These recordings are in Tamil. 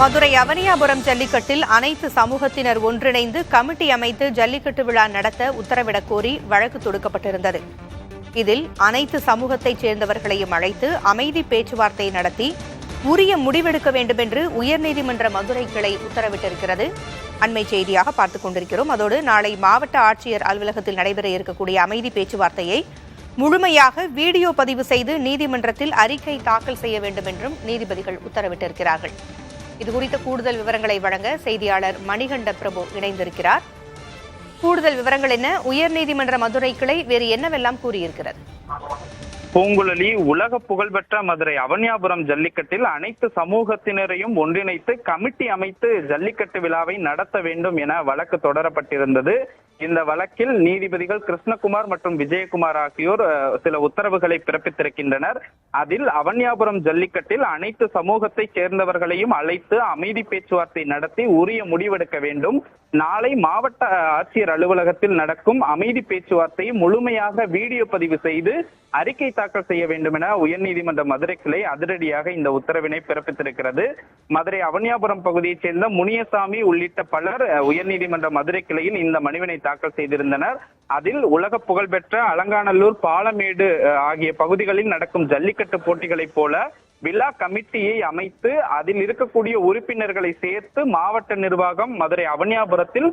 மதுரை அவனியாபுரம் ஜல்லிக்கட்டில் அனைத்து சமூகத்தினர் ஒன்றிணைந்து கமிட்டி அமைத்து ஜல்லிக்கட்டு விழா நடத்த உத்தரவிடக் கோரி வழக்கு தொடுக்கப்பட்டிருந்தது. இதில் அனைத்து சமூகத்தைச் சேர்ந்தவர்களையும் அழைத்து அமைதி பேச்சுவார்த்தை நடத்தி உரிய முடிவெடுக்க வேண்டும் என்று உயர்நீதிமன்ற மதுரை கிளை உத்தரவிட்டிருக்கிறது. அண்மை செய்தியாக பார்த்துக் கொண்டிருக்கிறோம். அதோடு நாளை மாவட்ட ஆட்சியர் அலுவலகத்தில் நடைபெற இருக்கக்கூடிய அமைதி பேச்சுவார்த்தையை முழுமையாக வீடியோ பதிவு செய்து நீதிமன்றத்தில் அறிக்கை தாக்கல் செய்ய வேண்டும் என்றும் நீதிபதிகள் உத்தரவிட்டிருக்கிறார்கள். இதுகுறித்த கூடுதல் விவரங்களை வழங்க செய்தியாளர் மணிகண்ட பிரபு இணைந்திருக்கிறார். கூடுதல் விவரங்கள் என்ன? உயர்நீதிமன்ற மதுரை கிளை வேறு என்னவெல்லாம் கூறியிருக்கிறது? பூங்குழலி, உலக புகழ்பெற்ற மதுரை அவனியாபுரம் ஜல்லிக்கட்டில் அனைத்து சமூகத்தினரையும் ஒன்றிணைத்து கமிட்டி அமைத்து ஜல்லிக்கட்டு விழாவை நடத்த வேண்டும் என வழக்கு தொடரப்பட்டிருந்தது. இந்த வழக்கில் நீதிபதிகள் கிருஷ்ணகுமார் மற்றும் விஜயகுமார் ஆகியோர் சில உத்தரவுகளை பிறப்பித்திருக்கின்றனர். அதில் அவனியாபுரம் ஜல்லிக்கட்டில் அனைத்து சமூகத்தை சேர்ந்தவர்களையும் அழைத்து அமைதி பேச்சுவார்த்தை நடத்தி உரிய முடிவெடுக்க வேண்டும். நாளை மாவட்ட ஆட்சியர் அலுவலகத்தில் நடக்கும் அமைதி பேச்சுவார்த்தையை முழுமையாக வீடியோ பதிவு செய்து அறிக்கை தாக்கல் செய்ய வேண்டும் என உயர்நீதிமன்ற மதுரை கிளை அதிரடியாக இந்த உத்தரவினை பிறப்பித்திருக்கிறது. மதுரை அவனியாபுரம் பகுதியைச் சேர்ந்த முனியசாமி உள்ளிட்ட பலர் உயர்நீதிமன்ற மதுரை கிளையில் இந்த மனுவினை தாக்கல் செய்திருந்தனர். அதில் உலக புகழ்பெற்ற அலங்காநல்லூர், பாலமேடு ஆகிய பகுதிகளில் நடக்கும் ஜல்லிக்கட்டு போட்டிகளைப் போல விழா கமிட்டியை அமைத்து அதில் இருக்கக்கூடிய உறுப்பினர்களை சேர்த்து மாவட்ட நிர்வாகம் மதுரை அவனியாபுரத்தில்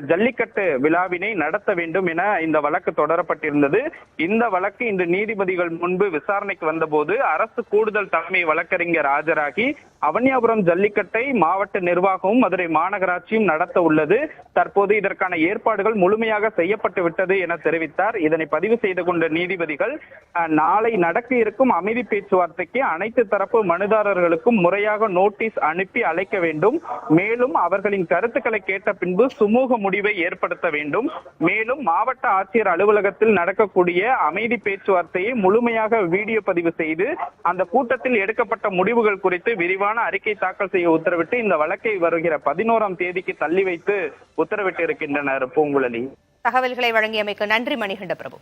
ஜல்லிக்கட்டு விழாவினை நடத்த வேண்டும் என இந்த வழக்கு தொடரப்பட்டிருந்தது. இந்த வழக்கு இன்று நீதிபதிகள் முன்பு விசாரணைக்கு வந்தபோது அரசு கூடுதல் தலைமை வழக்கறிஞர் ஆஜராகி அவனியாபுரம் ஜல்லிக்கட்டை மாவட்ட நிர்வாகமும் மதுரை மாநகராட்சியும் நடத்த உள்ளது, தற்போது இதற்கான ஏற்பாடுகள் முழுமையாக செய்யப்பட்டு விட்டது என தெரிவித்தார். இதனை பதிவு செய்து கொண்ட நீதிபதிகள் நாளை நடக்க இருக்கும் அமைதி பேச்சுவார்த்தைக்கு அனைத்து தரப்பு மனுதாரர்களுக்கும் முறையாக நோட்டீஸ் அனுப்பி அழைக்க வேண்டும். மேலும் அவர்களின் கருத்துக்களை கேட்ட பின்பு சுமூக முடிவை ஏற்படுத்த வேண்டும். மேலும் மாவட்ட ஆட்சியர் அலுவலகத்தில் நடக்கக்கூடிய அமைதி பேச்சுவார்த்தையை முழுமையாக வீடியோ பதிவு செய்து அந்த கூட்டத்தில் எடுக்கப்பட்ட முடிவுகள் குறித்து விரிவான அறிக்கை தாக்கல் செய்ய உத்தரவிட்டு இந்த வழக்கை வருகிற 11ஆம் தேதிக்கு தள்ளி வைத்து உத்தரவிட்டு இருக்கின்றனர். பூங்குழலி, தகவல்களை வழங்கியமைக்கு நன்றி மணிகண்ட பிரபு.